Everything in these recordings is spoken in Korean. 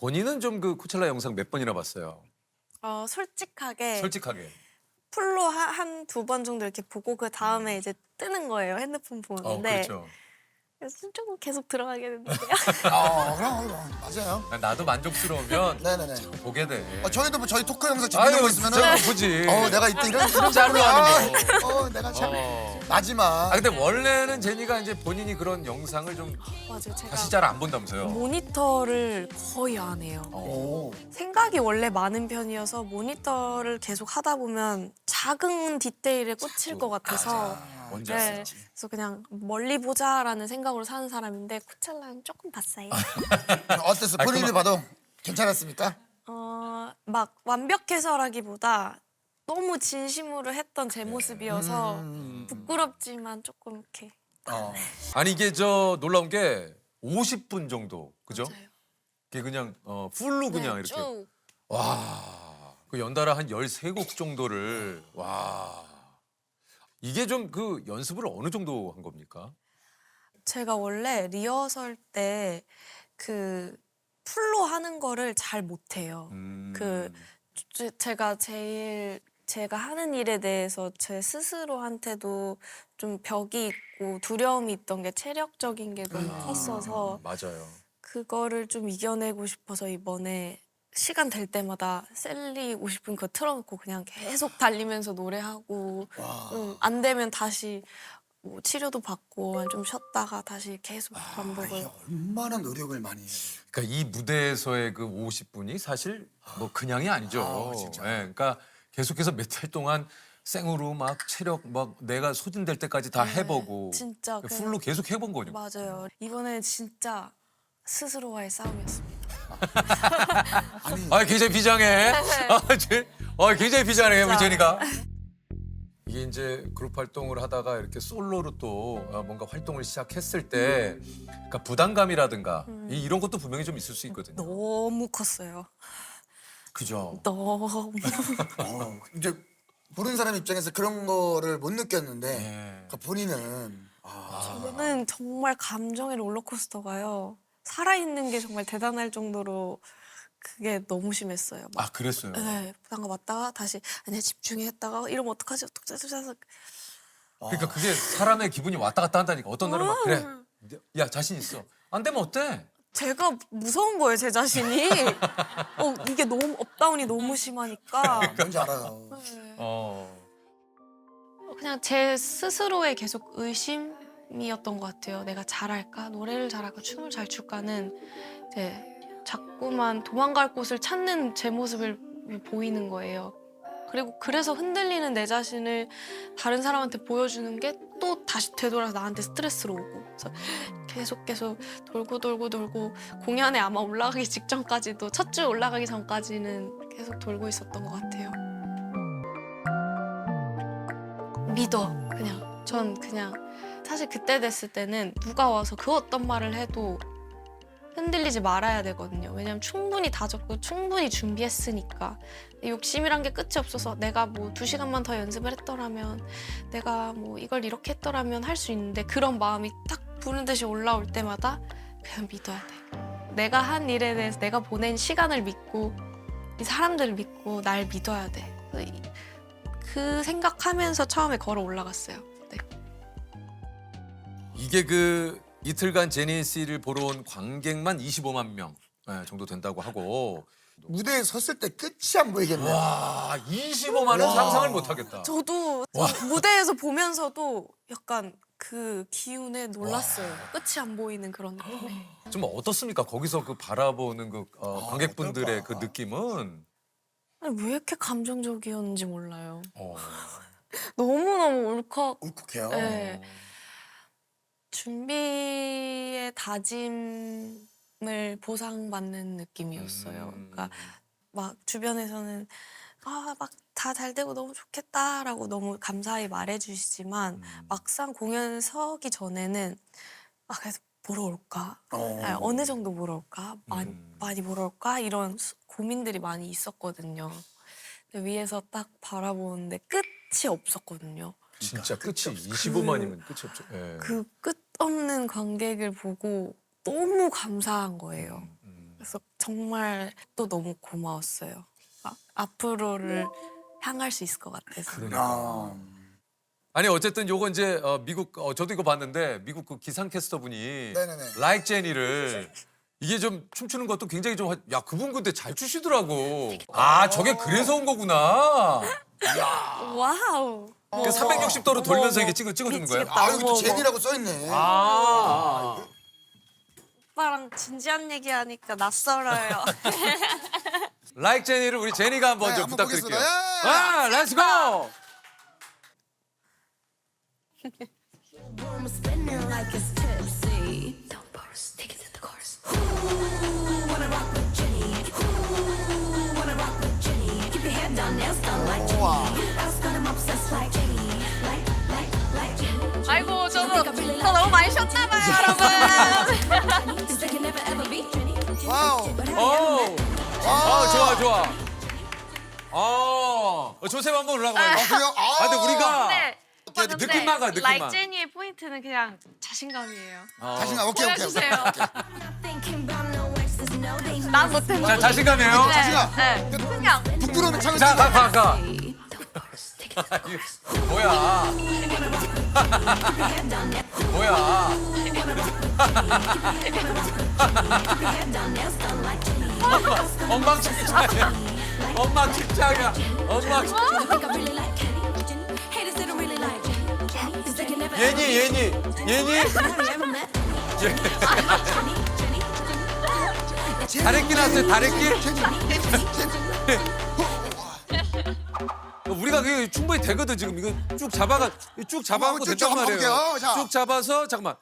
본인은 좀 그 코첼라 영상 몇 번이나 봤어요? 솔직하게 솔직하게. 풀로 한 두 번 정도 이렇게 보고 그 다음에 이제 뜨는 거예요. 핸드폰 보는데. 그렇죠. 그래서 조금 계속 들어가게 되는데요. 그럼 맞아요. 나도 만족스러우면 네네네. 자꾸 보게 돼. 저희도 뭐 저희 토크 영상 재밌는 거 있으면은 진짜 보지. 내가 이때 이런 짤로 하는 내가 참 어. 마지막. 근데 원래는 제니가 이제 본인이 그런 영상을 좀 맞아요. 제가 다시 잘 안 본다면서요? 모니터를 거의 안 해요. 오. 생각이 원래 많은 편이어서 모니터를 계속 하다 보면 작은 디테일에 꽂힐 것 같아서 뭔지 알 수 네, 있지. 그래서 그냥 멀리 보자라는 생각으로 사는 사람인데 코첼라는 조금 봤어요. 어땠어? 본인이 봐도 괜찮았습니까? 막 완벽해서라기보다 너무 진심으로 했던 제 모습이어서 부끄럽지만 조금 이렇게 아니 이게 놀라운 게 50분 정도, 그죠? 맞아요. 이게 그냥 풀로 그냥 네, 이렇게. 쭉. 와, 그 연달아 한 13곡 정도를 와. 이게 좀 그 연습을 어느 정도 한 겁니까? 제가 원래 리허설 때 그 풀로 하는 거를 잘 못해요. 제가 하는 일에 대해서 제 스스로한테도 좀 벽이 있고 두려움이 있던 게 체력적인 게 너무 컸어서 맞아요. 그거를 좀 이겨내고 싶어서 이번에 시간 될 때마다 셀리 50분 그거 틀어놓고 그냥 계속 달리면서 노래하고 안 되면 다시 뭐 치료도 받고 좀 쉬었다가 다시 계속 반복을. 얼마나 노력을 많이 해. 그러니까 이 무대에서의 그 50분이 사실 뭐 그냥이 아니죠. 진짜. 예, 그러니까 계속해서 몇 달 동안 생으로 막 체력 막 내가 소진될 때까지 다 해보고 진짜 풀로 계속 해본 거니까. 맞아요. 이번엔 진짜 스스로와의 싸움이었습니다. 굉장히 비장해. 굉장히 비장해 우리 제니가. 이게 이제 그룹 활동을 하다가 이렇게 솔로로 또 뭔가 활동을 시작했을 때 그러니까 부담감이라든가 이런 것도 분명히 좀 있을 수 있거든요. 너무 컸어요. 그죠? 너무. 이제 모르는 사람 입장에서 그런 거를 못 느꼈는데 네. 그러니까 본인은 저는 정말 감정의 롤러코스터가요. 살아있는 게 정말 대단할 정도로 그게 너무 심했어요. 막, 그랬어요. 네, 부담감 왔다가 다시 아니야 집중했다가 이러면 어떡하지. 그러니까 그게 사람의 기분이 왔다 갔다 한다니까. 어떤 날은 막 그래. 야 자신 있어. 안 되면 어때? 제가 무서운 거예요, 제 자신이. 이게 너무 업다운이 너무 심하니까. 뭔지 알아요. 그냥 제 스스로의 계속 의심이었던 것 같아요. 내가 잘할까? 노래를 잘할까? 춤을 잘 출까는 이제 자꾸만 도망갈 곳을 찾는 제 모습을 보이는 거예요. 그리고 그래서 흔들리는 내 자신을 다른 사람한테 보여주는 게 또 다시 되돌아서 나한테 스트레스로 오고. 그래서 계속 돌고 공연에 아마 올라가기 직전까지도 첫 주 올라가기 전까지는 계속 돌고 있었던 것 같아요. 믿어, 그냥. 전 그냥 사실 그때 됐을 때는 누가 와서 그 어떤 말을 해도 흔들리지 말아야 되거든요. 왜냐면 충분히 다졌고 충분히 준비했으니까. 욕심이란 게 끝이 없어서 내가 뭐 2시간만 더 연습을 했더라면 내가 뭐 이걸 이렇게 했더라면 할 수 있는데 그런 마음이 딱 부는 듯이 올라올 때마다 그냥 믿어야 돼. 내가 한 일에 대해서 내가 보낸 시간을 믿고 이 사람들을 믿고 날 믿어야 돼. 그 생각하면서 처음에 걸어 올라갔어요. 네. 이게 그 이틀간 제니 씨를 보러 온 관객만 25만 명 정도 된다고 하고. 무대에 섰을 때 끝이 안 보이겠네요. 와 25만은 상상을 못하겠다. 저도 무대에서 보면서도 약간 그 기운에 놀랐어요. 끝이 안 보이는 그런 느낌에. 좀 어떻습니까? 거기서 그 바라보는 그 관객분들의 어떨까? 그 느낌은. 아니, 왜 이렇게 감정적이었는지 몰라요. 어. 너무너무 울컥. 울컥해요. 네. 준비의 다짐을 보상받는 느낌이었어요. 그러니까 막 주변에서는 막 다 잘 되고 너무 좋겠다라고 너무 감사히 말해주시지만 막상 공연 서기 전에는 그래서 보러 올까? 어느 정도 보러 올까? 많이 보러 올까? 이런 고민들이 많이 있었거든요. 근데 위에서 딱 바라보는데 끝이 없었거든요. 진짜 끝이 25만이면 끝이 없죠. 예. 그 끝없는 관객을 보고 너무 감사한 거예요. 그래서 정말 또 너무 고마웠어요. 앞으로를 향할 수 있을 것 같아서. 아. 아니 어쨌든 요거 이제 미국 저도 이거 봤는데 미국 그 기상캐스터 분이 네네네. 라이크 제니를 이게 좀 춤추는 것도 굉장히 좀 야 그분 근데 잘 추시더라고. 아 저게 그래서 온 거구나. 와우. 그 360도로 돌면서 이게 찍어주는 거예요. 미치겠다. 아 여기 또 어머, 제니라고 써있네. 아. 오빠랑 진지한 얘기하니까 낯설어요. 라이크 제니를 우리 제니가 한번 네, 좀 한번 부탁드릴게요. 보겠습니다. 예. 아, 렛츠 고! Room spinning like it's tipsy. Don't pause, take it to the chorus. Ooh, wanna rock with Jenny. Ooh, wanna rock with Jenny. Keep your head down, nails done like Jenny. House got 'em obsessed like Jenny. Like Jenny. 아이고 저 너무 많이 쉬었나 봐요, 여러분. Cause they can never ever be Jenny. 와우. 오! 아, 좋아, 좋아. 조셉 한번 올라가봐요. 아 그래요? 아, 근데 우리가 네. 오빠 근데 느낌만 가, 느낌만. 라이크 제니의 포인트는 그냥 자신감이에요. 자신감 오케이. 보여주세요. Thinking about no exes, no they know. 난 못해. 자, 자신감이에요. 자신감. 네. 그냥 부끄러움에 창을 자, 띄고. 가. Don't pause, take it to the chorus. 뭐야. 뭐야. Head down, nails done like Jenny. 엉망진창이야. 엉망진창이야. 엉망진창. Think I really like Jenny. Haters that don't really like Jenny. Cause they can never ever be 예니. Have you ever met? 다래끼 나왔어요, 다래끼? 우리가 그게 충분히 되거든, 지금. 이거 쭉 잡아갖고 쭉 됐단 한번 말이에요. 가볼게요. 자. 쭉 잡아서, 잠깐만.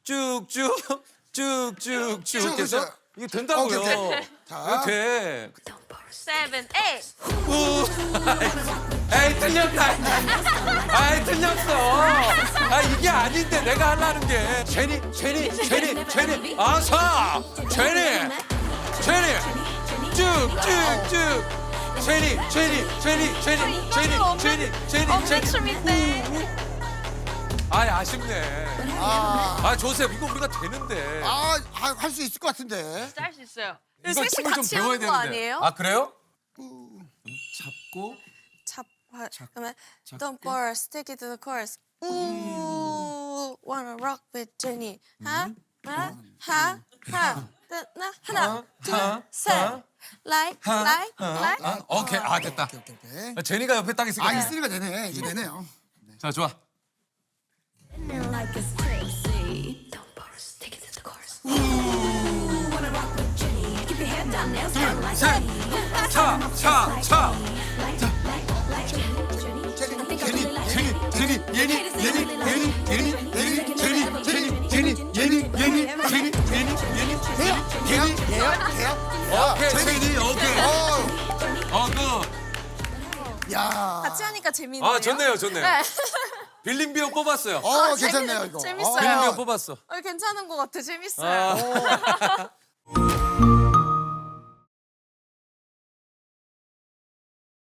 쭉쭉 해서. 그렇죠. 이게 된다고요. 오케이. 자. 이거 돼. 7, 8. 우. 에이, 틀렸다. 아이, 틀렸어. 아, 이게 아닌데, 내가 하려는 게. 제니. 아사! 제니. 쭉. 제니. 아이, 아쉽네. 아, 조셉, 이거 우리가 되는데. 할 수 있을 것 같은데. 할 수 있어요. 이거 셋이 춤을 좀 같이 배워야 하는 거 되는데. 아니에요? 아, 그래요? 잡고. 그러면 Don't burst, take it to the chorus. Ooh, wanna rock with Jenny. 하나, 둘, 셋. Like. 오케이. 아, 됐다. 오케이. 제니가 옆에 딱 있으니까. 있으니까 되네. 이제 되네요. 자, 좋아. Like it's tipsy. Don't pause, take it to the chorus. Ooh, wanna rock with Jenny. Keep your head down, nails done like 셋. Jenny. 차. Like Jenny. 오케이, 제니, 오케이. 야. 같이 하니까 재밌네요. 아, 좋네요. 네. 빌린 비용 뽑았어요. 괜찮네요 이거. 재밌어요. 빌린 비용 뽑았어. 괜찮은 것 같아. 재밌어요. 아.